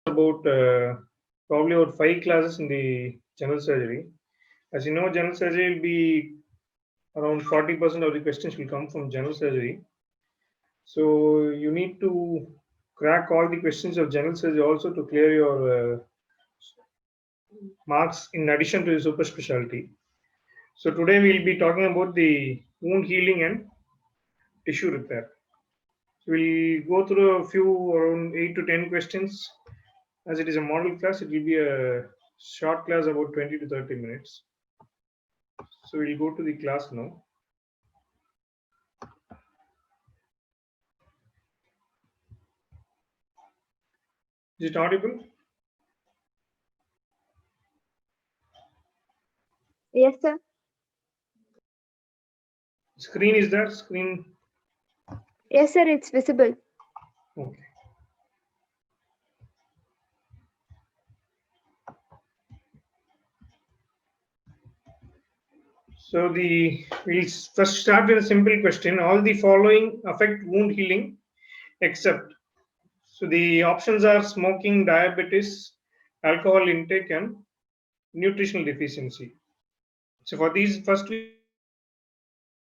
about probably about 5 classes in the general surgery. As you know, general surgery will be around 40% of the questions will come from general surgery. So you need to crack all the questions of general surgery also to clear your marks in addition to the super specialty. So today we'll be talking about the wound healing and tissue repair. So we'll go through a few around 8 to 10 questions. As it is a model class, it will be a short class about 20 to 30 minutes. So we'll go to the class now. Is it audible? Yes, sir. Screen is there? Screen. Yes, sir. It's visible. Okay. So we'll first start with a simple question. All the following affect wound healing except. So the options are smoking, diabetes, alcohol intake, and nutritional deficiency. So for these, first we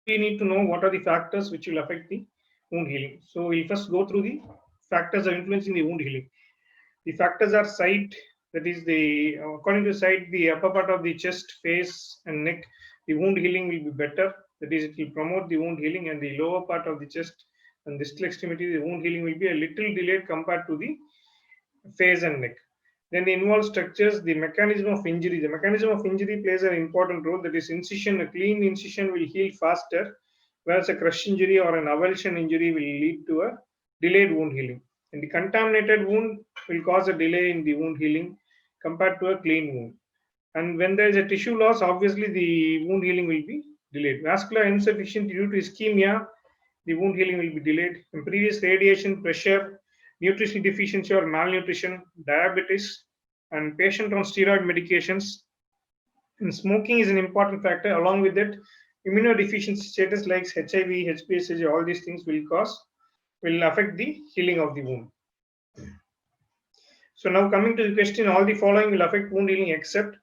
need to know what are the factors which will affect the wound healing. So we'll first go through the factors are influencing the wound healing. The factors are site, that is according to site, the upper part of the chest, face, and neck, the wound healing will be better. That is, it will promote the wound healing, and the lower part of the chest and distal extremity, the wound healing will be a little delayed compared to the face and neck. Then the involved structures, the mechanism of injury. The mechanism of injury plays an important role. That is, incision. A clean incision will heal faster, whereas a crush injury or an avulsion injury will lead to a delayed wound healing. And the contaminated wound will cause a delay in the wound healing compared to a clean wound. And when there is a tissue loss, obviously the wound healing will be delayed. Vascular insufficiency due to ischemia, the wound healing will be delayed. In previous radiation, pressure, nutrition deficiency or malnutrition, diabetes, and patient on steroid medications. And smoking is an important factor. Along with it, immunodeficiency status like HIV, HPSG, all these things will affect the healing of the wound. So now coming to the question, all the following will affect wound healing except.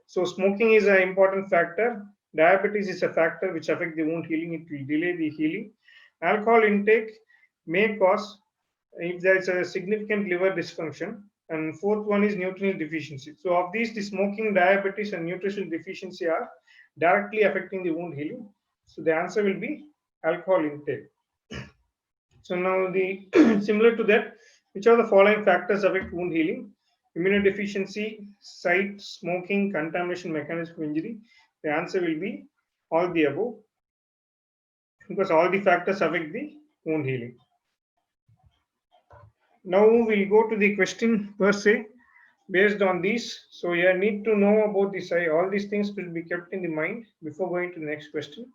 So smoking is an important factor. Diabetes is a factor which affect the wound healing. It will delay the healing. Alcohol intake may cause if there is a significant liver dysfunction. And fourth one is nutritional deficiency. So of these, the smoking, diabetes, and nutritional deficiency are directly affecting the wound healing. So the answer will be alcohol intake. So now the similar to that, which are the following factors affect wound healing? Immunodeficiency, site, smoking, contamination, mechanism of injury. The answer will be all the above because all the factors affect the wound healing. Now we'll go to the question per se based on these. So you need to know about this. All these things will be kept in the mind before going to the next question.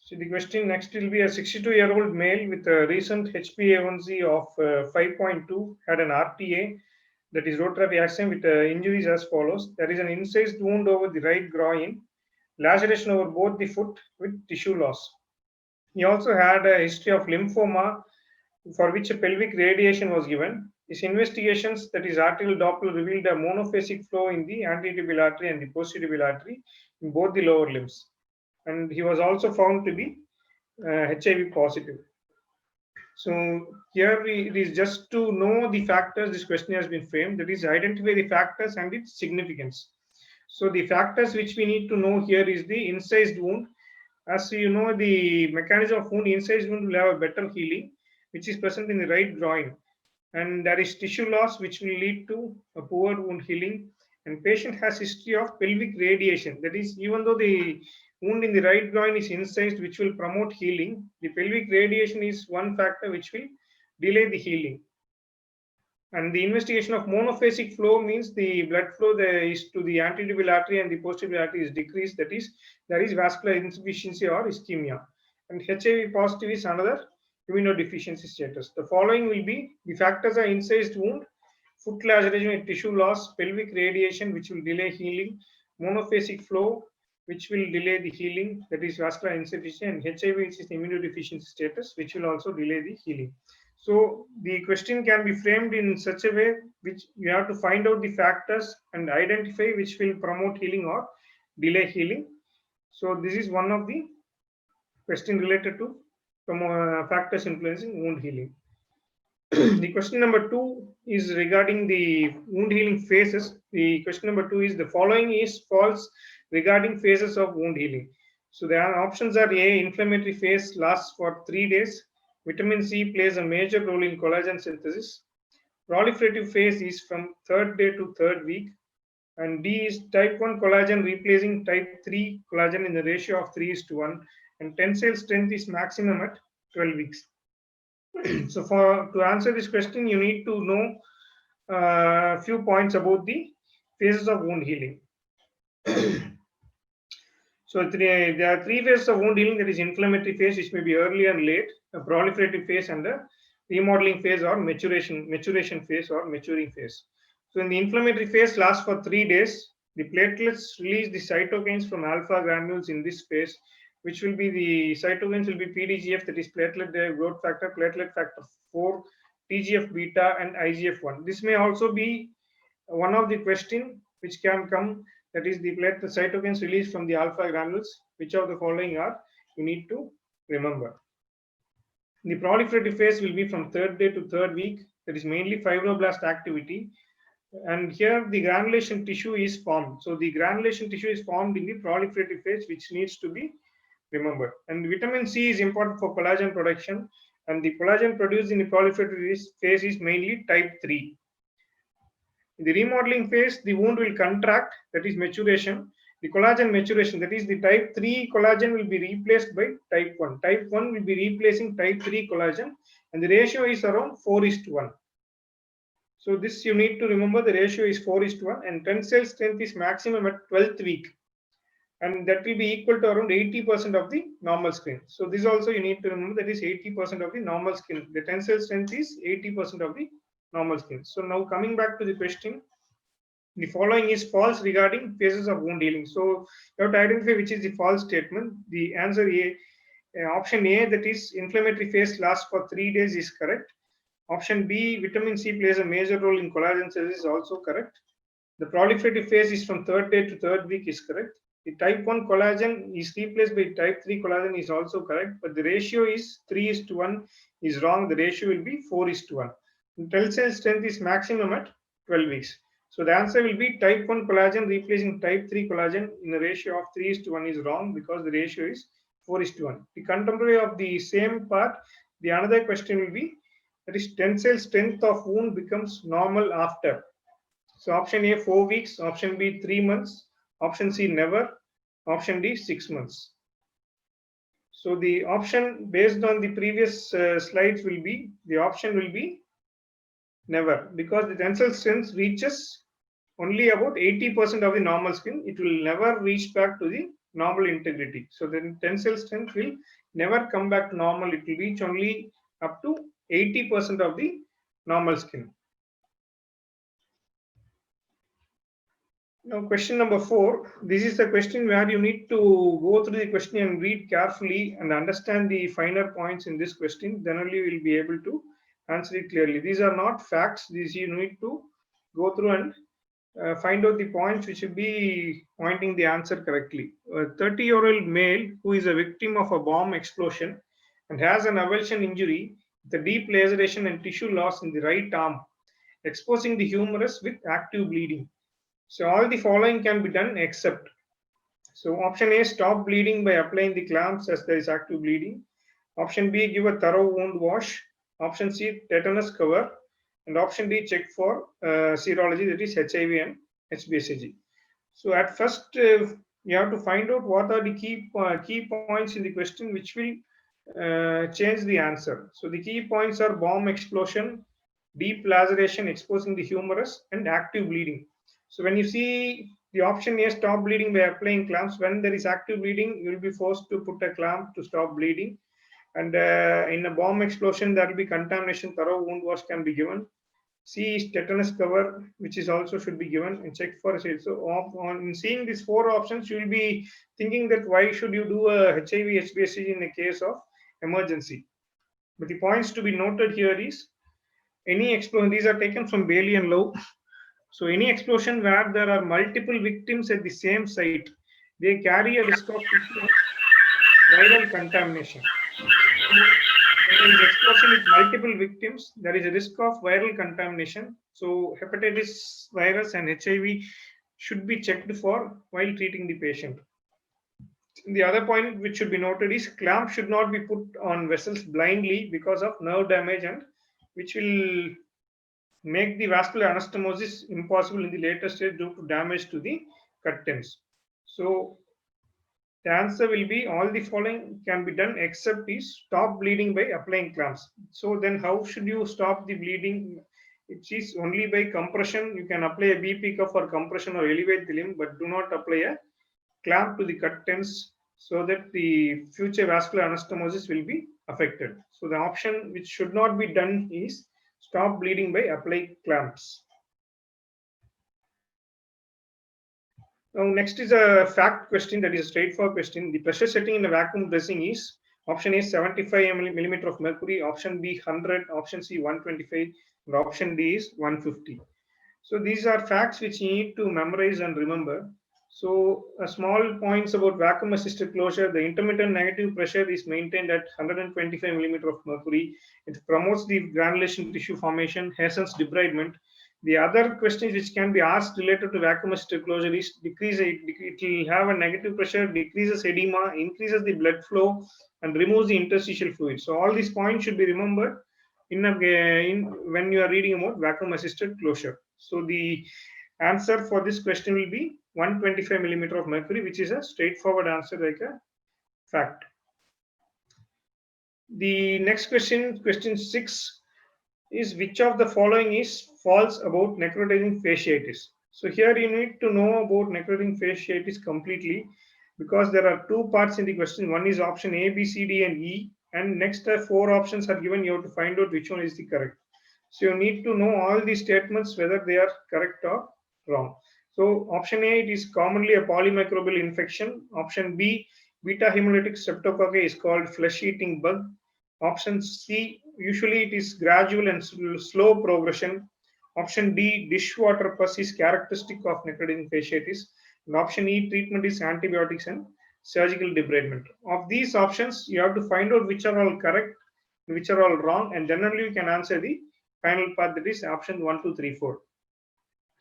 So the question next will be a 62-year-old male with a recent HbA1c of 5.2 had an RTA, that is rotary accident, with injuries as follows. There is an incised wound over the right groin, laceration over both the foot with tissue loss. He also had a history of lymphoma for which a pelvic radiation was given. His investigations, that is arterial Doppler, revealed a monophasic flow in the anterolateral artery and the posterior artery in both the lower limbs. And he was also found to be HIV positive. So here it is just to know the factors this question has been framed, that is identify the factors and its significance. So the factors which we need to know here is the incised wound. As you know, the mechanism of wound, incised wound will have a better healing, which is present in the right groin. And there is tissue loss which will lead to a poor wound healing. And patient has history of pelvic radiation. That is, even though the wound in the right groin is incised, which will promote healing, the pelvic radiation is one factor which will delay the healing. And the investigation of monophasic flow means the blood flow is to the anterolateral artery and the posterior artery is decreased. That is, there is vascular insufficiency or ischemia. And HIV positive is another immunodeficiency status. The following will be the factors are incised wound, foot laceration with tissue loss, pelvic radiation which will delay healing, monophasic flow which will delay the healing, that is vascular insufficiency, and HIV which is immunodeficiency status which will also delay the healing. So the question can be framed in such a way which you have to find out the factors and identify which will promote healing or delay healing. So this is one of the question related to factors influencing wound healing. The question number 2 is regarding the wound healing phases. The question number 2 is the following is false regarding phases of wound healing. So the options are A, inflammatory phase lasts for 3 days. Vitamin C plays a major role in collagen synthesis. Proliferative phase is from 3rd day to 3rd week. And D is type 1 collagen replacing type 3 collagen in the ratio of 3:1. And tensile strength is maximum at 12 weeks. So to answer this question, you need to know a few points about the phases of wound healing. So there are 3 phases of wound healing. That is inflammatory phase, which may be early and late, a proliferative phase, and a remodeling phase or maturation phase or maturing phase. So in the inflammatory phase lasts for 3 days. The platelets release the cytokines from alpha granules in this phase, which will be the cytokines will be PDGF, that is platelet growth factor, platelet factor 4, TGF beta, and IGF-1. This may also be one of the question which can come, that is the platelet cytokines released from the alpha granules. Which of the following are you need to remember. The proliferative phase will be from 3rd day to 3rd week. That is mainly fibroblast activity. And here the granulation tissue is formed. So the granulation tissue is formed in the proliferative phase, which needs to be remembered. And vitamin C is important for collagen production. And the collagen produced in the proliferative phase is mainly type 3. In the remodeling phase, the wound will contract, that is maturation. The collagen maturation, that is the type 3 collagen will be replaced by type 1. Type 1 will be replacing type 3 collagen, and the ratio is around 4:1. So this you need to remember, the ratio is 4:1, and tensile strength is maximum at 12th week. And that will be equal to around 80% of the normal skin. So this also you need to remember, that is 80% of the normal skin. The tensile strength is 80% of the normal skin. So now coming back to the question, the following is false regarding phases of wound healing. So you have to identify which is the false statement. The answer A, option A, that is inflammatory phase lasts for 3 days, is correct. Option B, vitamin C plays a major role in collagen synthesis, is also correct. The proliferative phase is from 3rd day to 3rd week, is correct. The type 1 collagen is replaced by type 3 collagen, is also correct, but the ratio is 3:1 is wrong. The ratio will be 4:1. Tensile strength is maximum at 12 weeks. So the answer will be type 1 collagen replacing type 3 collagen in a ratio of 3:1 is wrong, because the ratio is 4:1. The contemporary of the same part, the another question will be, that is tensile strength of wound becomes normal after. So option A 4 weeks, option B 3 months, option C never, option D 6 months. So the option based on the previous slides will be, the option will be never, because the tensile strength reaches only about 80% of the normal skin. It will never reach back to the normal integrity. So the tensile strength will never come back to normal. It will reach only up to 80% of the normal skin. Now question number 4, this is the question where you need to go through the question and read carefully and understand the finer points in this question. Then only you will be able to answer it clearly. These are not facts. These you need to go through and find out the points which will be pointing the answer correctly. A 30-year-old male who is a victim of a bomb explosion and has an avulsion injury, the deep laceration and tissue loss in the right arm, exposing the humerus with active bleeding. So all the following can be done except. So option A, stop bleeding by applying the clamps as there is active bleeding. Option B, give a thorough wound wash. Option C, tetanus cover. And option D, check for serology, that is HIV and HBsAg. So at first, you have to find out what are the key points in the question which will change the answer. So the key points are bomb explosion, deep laceration exposing the humerus, and active bleeding. So when you see the option A, stop bleeding by applying clamps, when there is active bleeding, you will be forced to put a clamp to stop bleeding. And in a bomb explosion, there will be contamination, thorough wound wash can be given. C is tetanus cover, which is also should be given, and check for a sale. So on seeing these 4 options, you will be thinking that why should you do a HIV HBsAg in a case of emergency. But the points to be noted here is any explosion, these are taken from Bailey and Lowe. So any explosion where there are multiple victims at the same site, they carry a risk of viral contamination. So when there is explosion with multiple victims, there is a risk of viral contamination. So hepatitis virus and HIV should be checked for while treating the patient. The other point which should be noted is clamp should not be put on vessels blindly because of nerve damage, and which will make the vascular anastomosis impossible in the later stage due to damage to the curtains. So the answer will be all the following can be done except is stop bleeding by applying clamps. So then how should you stop the bleeding? It is only by compression. You can apply a BP cuff for compression or elevate the limb, but do not apply a clamp to the curtains so that the future vascular anastomosis will be affected. So the option which should not be done is stop bleeding by apply clamps. Now next is a fact question, that is a straightforward question. The pressure setting in a vacuum dressing is option A 75 millimeter of mercury, option B 100, option C 125, and option D is 150. So these are facts which you need to memorize and remember. So small points about vacuum assisted closure. The intermittent negative pressure is maintained at 125 millimeter of mercury. It promotes the granulation tissue formation, hastens debridement. The other questions which can be asked related to vacuum assisted closure is it will have a negative pressure, decreases edema, increases the blood flow, and removes the interstitial fluid. So all these points should be remembered when you are reading about vacuum assisted closure. So the answer for this question will be 125 millimeter of mercury, which is a straightforward answer like a fact. The next question, question 6, is which of the following is false about necrotizing fasciitis? So here you need to know about necrotizing fasciitis completely, because there are two parts in the question. One is option A, B, C, D, and E, and next 4 options are given. You have to find out which one is the correct. So you need to know all these statements whether they are correct or wrong. So option A, it is commonly a polymicrobial infection. Option B, beta hemolytic streptococci is called flesh-eating bug. Option C, usually it is gradual and slow progression. Option D, dishwater pus is characteristic of necrotizing fasciitis. And option E, treatment is antibiotics and surgical debridement. Of these options, you have to find out which are all correct, which are all wrong, and generally you can answer the final part, that is option 1, 2, 3, 4.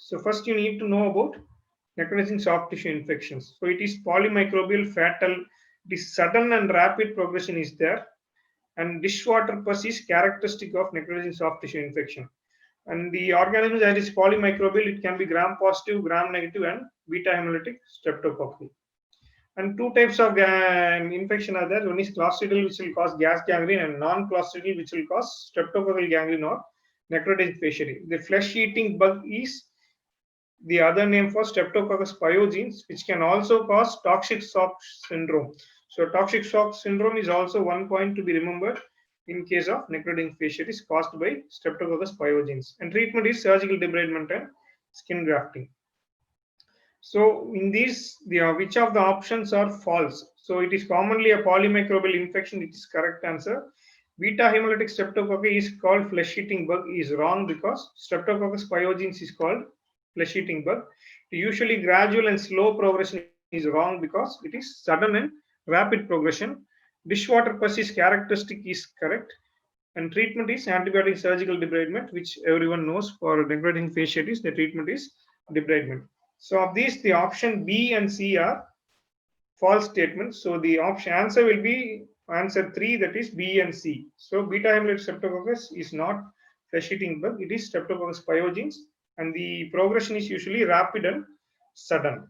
So first you need to know about necrotizing soft tissue infections. So it is polymicrobial, fatal, it is sudden and rapid progression is there, and dishwater pus is characteristic of necrotizing soft tissue infection. And the organisms that is polymicrobial, it can be gram positive, gram negative, and beta hemolytic streptococci. And two types of infection are there. One is Clostridial, which will cause gas gangrene, and non-Clostridial, which will cause streptococcal gangrene or necrotizing fasciitis. The flesh-eating bug is the other name for Streptococcus pyogenes, which can also cause toxic shock syndrome. So toxic shock syndrome is also one point to be remembered in case of necrotizing fasciitis caused by Streptococcus pyogenes. And treatment is surgical debridement and skin grafting. So in these, which of the options are false? So it is commonly a polymicrobial infection. It is correct answer. Beta hemolytic streptococci is called flesh-eating bug is wrong, because Streptococcus pyogenes is called flesh-eating bug. Usually gradual and slow progression is wrong, because it is sudden and rapid progression. Dishwater pus is characteristic is correct. And treatment is antibiotic surgical debridement, which everyone knows for necrotizing fasciitis, the treatment is debridement. So of these, the option B and C are false statements. So the option answer will be answer 3, that is B and C. So beta hemolytic streptococcus is not flesh-eating bug, it is Streptococcus pyogenes, and the progression is usually rapid and sudden.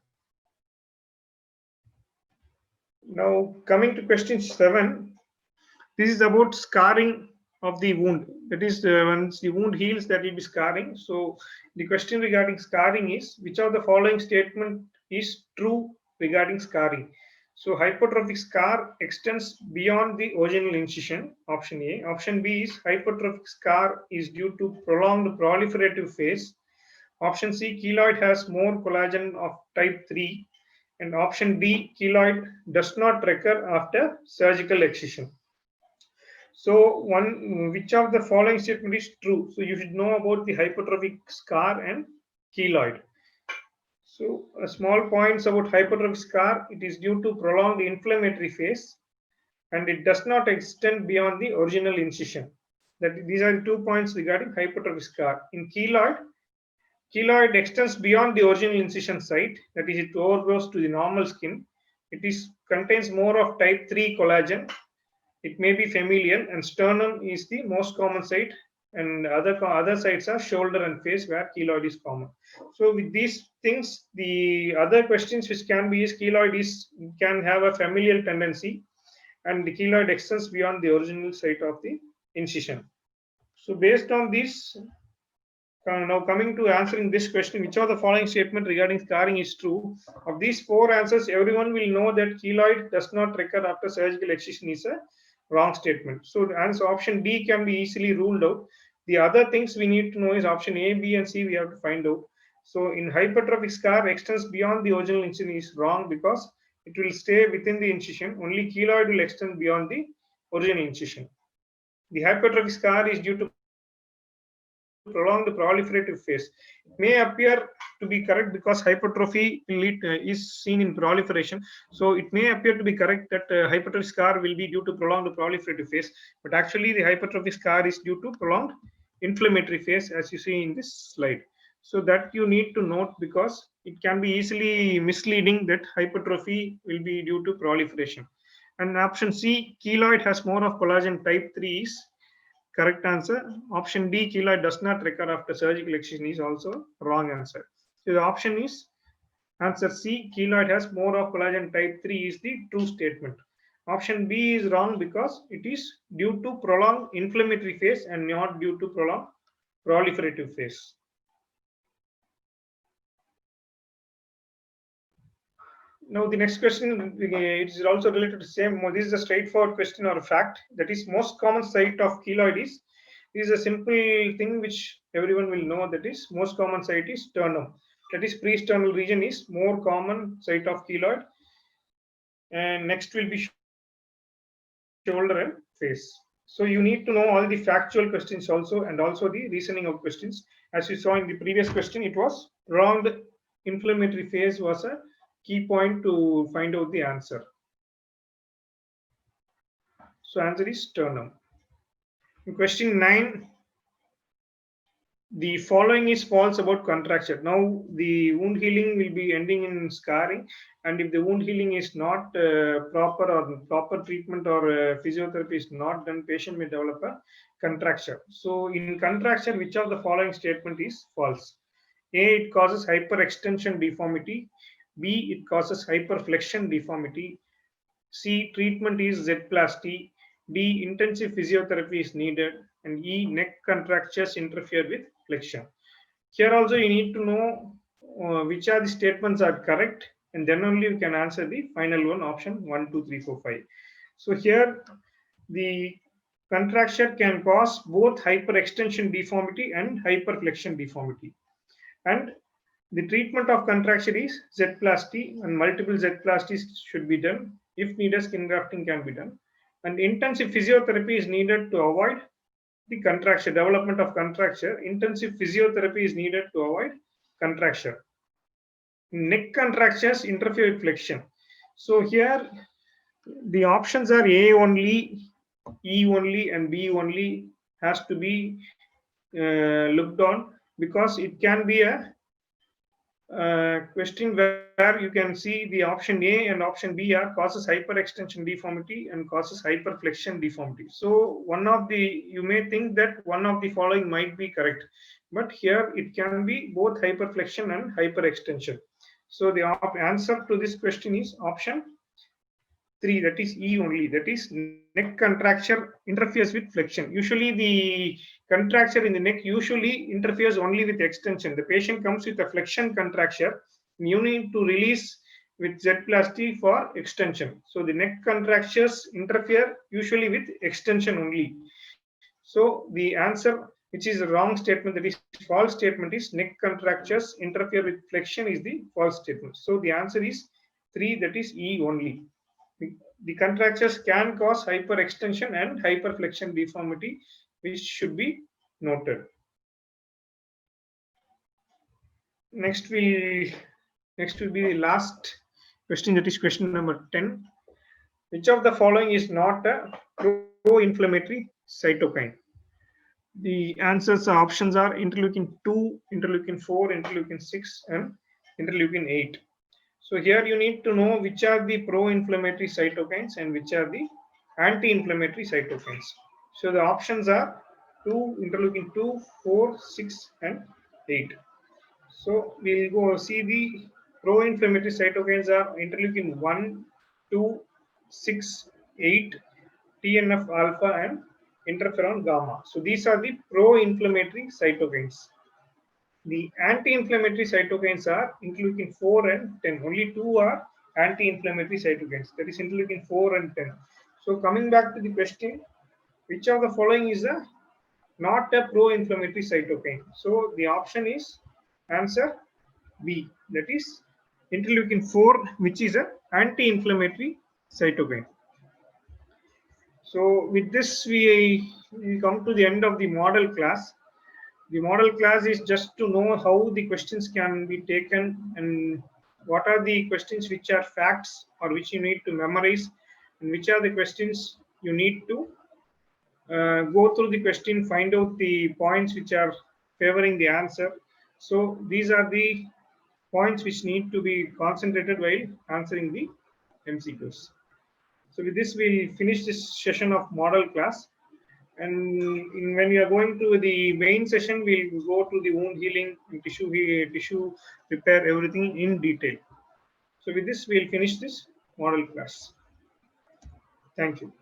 Now coming to question 7, this is about scarring of the wound. That is, once the wound heals, that will be scarring. So the question regarding scarring is, which of the following statement is true regarding scarring? So hypertrophic scar extends beyond the original incision, option A. Option B is hypertrophic scar is due to prolonged proliferative phase. Option C, keloid has more collagen of type 3. And option D, keloid does not recur after surgical excision. So which of the following statement is true? So you should know about the hypertrophic scar and keloid. So small points about hypertrophic scar. It is due to prolonged inflammatory phase, and it does not extend beyond the original incision. These are the 2 points regarding hypertrophic scar. In keloid extends beyond the original incision site, that is, it overgrows to the normal skin. It contains more of type 3 collagen. It may be familial, and sternum is the most common site, and other sites are shoulder and face where keloid is common. So with these things, the other questions which can be is keloid can have a familial tendency, and the keloid extends beyond the original site of the incision. So based on this, now coming to answering this question, which of the following statement regarding scarring is true? Of these 4 answers, everyone will know that keloid does not recur after surgical excision is a wrong statement. So the answer option D can be easily ruled out. The other things we need to know is option A, B, and C we have to find out. So in hypertrophic scar, extends beyond the original incision is wrong because it will stay within the incision. Only keloid will extend beyond the original incision. The hypertrophic scar is due to prolonged proliferative phase. It may appear to be correct because hypertrophy is seen in proliferation. So it may appear to be correct that hypertrophic scar will be due to prolonged proliferative phase, but actually the hypertrophic scar is due to prolonged inflammatory phase, as you see in this slide. So that you need to note because it can be easily misleading that hypertrophy will be due to proliferation. And option C, keloid has more of collagen type 3 is correct answer. Option D, keloid does not recur after surgical excision is also wrong answer. So the option is answer C, keloid has more of collagen type 3 is the true statement. Option B is wrong because it is due to prolonged inflammatory phase and not due to prolonged proliferative phase. Now the next question, it is also related to the same. This is a straightforward question or a fact. That is, most common site of keloid is. This is a simple thing which everyone will know. That is, most common site is sternum. That is, pre-sternal region is more common site of keloid. And next will be shoulder and face. So you need to know all the factual questions also, and also the reasoning of questions. As you saw in the previous question, it was prolonged inflammatory phase was a key point to find out the answer. So answer is sternum. In question 9, the following is false about contracture. Now the wound healing will be ending in scarring, and if the wound healing is not proper treatment or physiotherapy is not done, patient may develop a contracture. So in contracture, which of the following statement is false? A, it causes hyperextension deformity. B, it causes hyperflexion deformity. C, treatment is Z-plasty. D, intensive physiotherapy is needed. And E, neck contractures interfere with flexion. Here also you need to know which are the statements are correct, and then only you can answer the final one, option 1, 2, 3, 4, 5. So here the contracture can cause both hyperextension deformity and hyperflexion deformity. And the treatment of contracture is Z-plasty, and multiple Z-plasties should be done. If needed, skin grafting can be done. And intensive physiotherapy is needed to avoid the contracture, development of contracture. Intensive physiotherapy is needed to avoid contracture. Neck contractures interfere with flexion. So here the options are A only, E only, and B only has to be looked on, because it can be a question where you can see the option A and option B are causes hyperextension deformity and causes hyperflexion deformity. So you may think that one of the following might be correct, but here it can be both hyperflexion and hyperextension. So the answer to this question is option 3, that is E only. That is, neck contracture interferes with flexion. Usually the contracture in the neck usually interferes only with extension. The patient comes with a flexion contracture, and you need to release with Z-plasty for extension. So the neck contractures interfere usually with extension only. So the answer, which is a wrong statement, that is false statement, is neck contractures interfere with flexion is the false statement. So the answer is 3, that is E only. the contractures can cause hyperextension and hyperflexion deformity, which should be noted. Next will be the last question, that is question number 10. Which of the following is not a pro-inflammatory cytokine? The options are interleukin 2, interleukin 4, interleukin 6, and interleukin 8. So here you need to know which are the pro-inflammatory cytokines and which are the anti-inflammatory cytokines. So the options are interleukin 2, 4, 6, and 8. So we'll go see the pro-inflammatory cytokines are interleukin 1, 2, 6, 8, TNF alpha, and interferon gamma. So these are the pro-inflammatory cytokines. The anti-inflammatory cytokines are interleukin 4 and 10. Only two are anti-inflammatory cytokines, that is interleukin 4 and 10. So coming back to the question, which of the following is not a pro-inflammatory cytokine? So the option is answer B, that is interleukin 4, which is an anti-inflammatory cytokine. So with this, we come to the end of the model class. The model class is just to know how the questions can be taken and what are the questions which are facts or which you need to memorize, and which are the questions you need to go through the question, find out the points which are favoring the answer. So these are the points which need to be concentrated while answering the MCQs. So with this, we'll finish this session of model class. And when we are going to the main session, we'll go to the wound healing and tissue repair, everything in detail. So with this, we'll finish this model class. Thank you.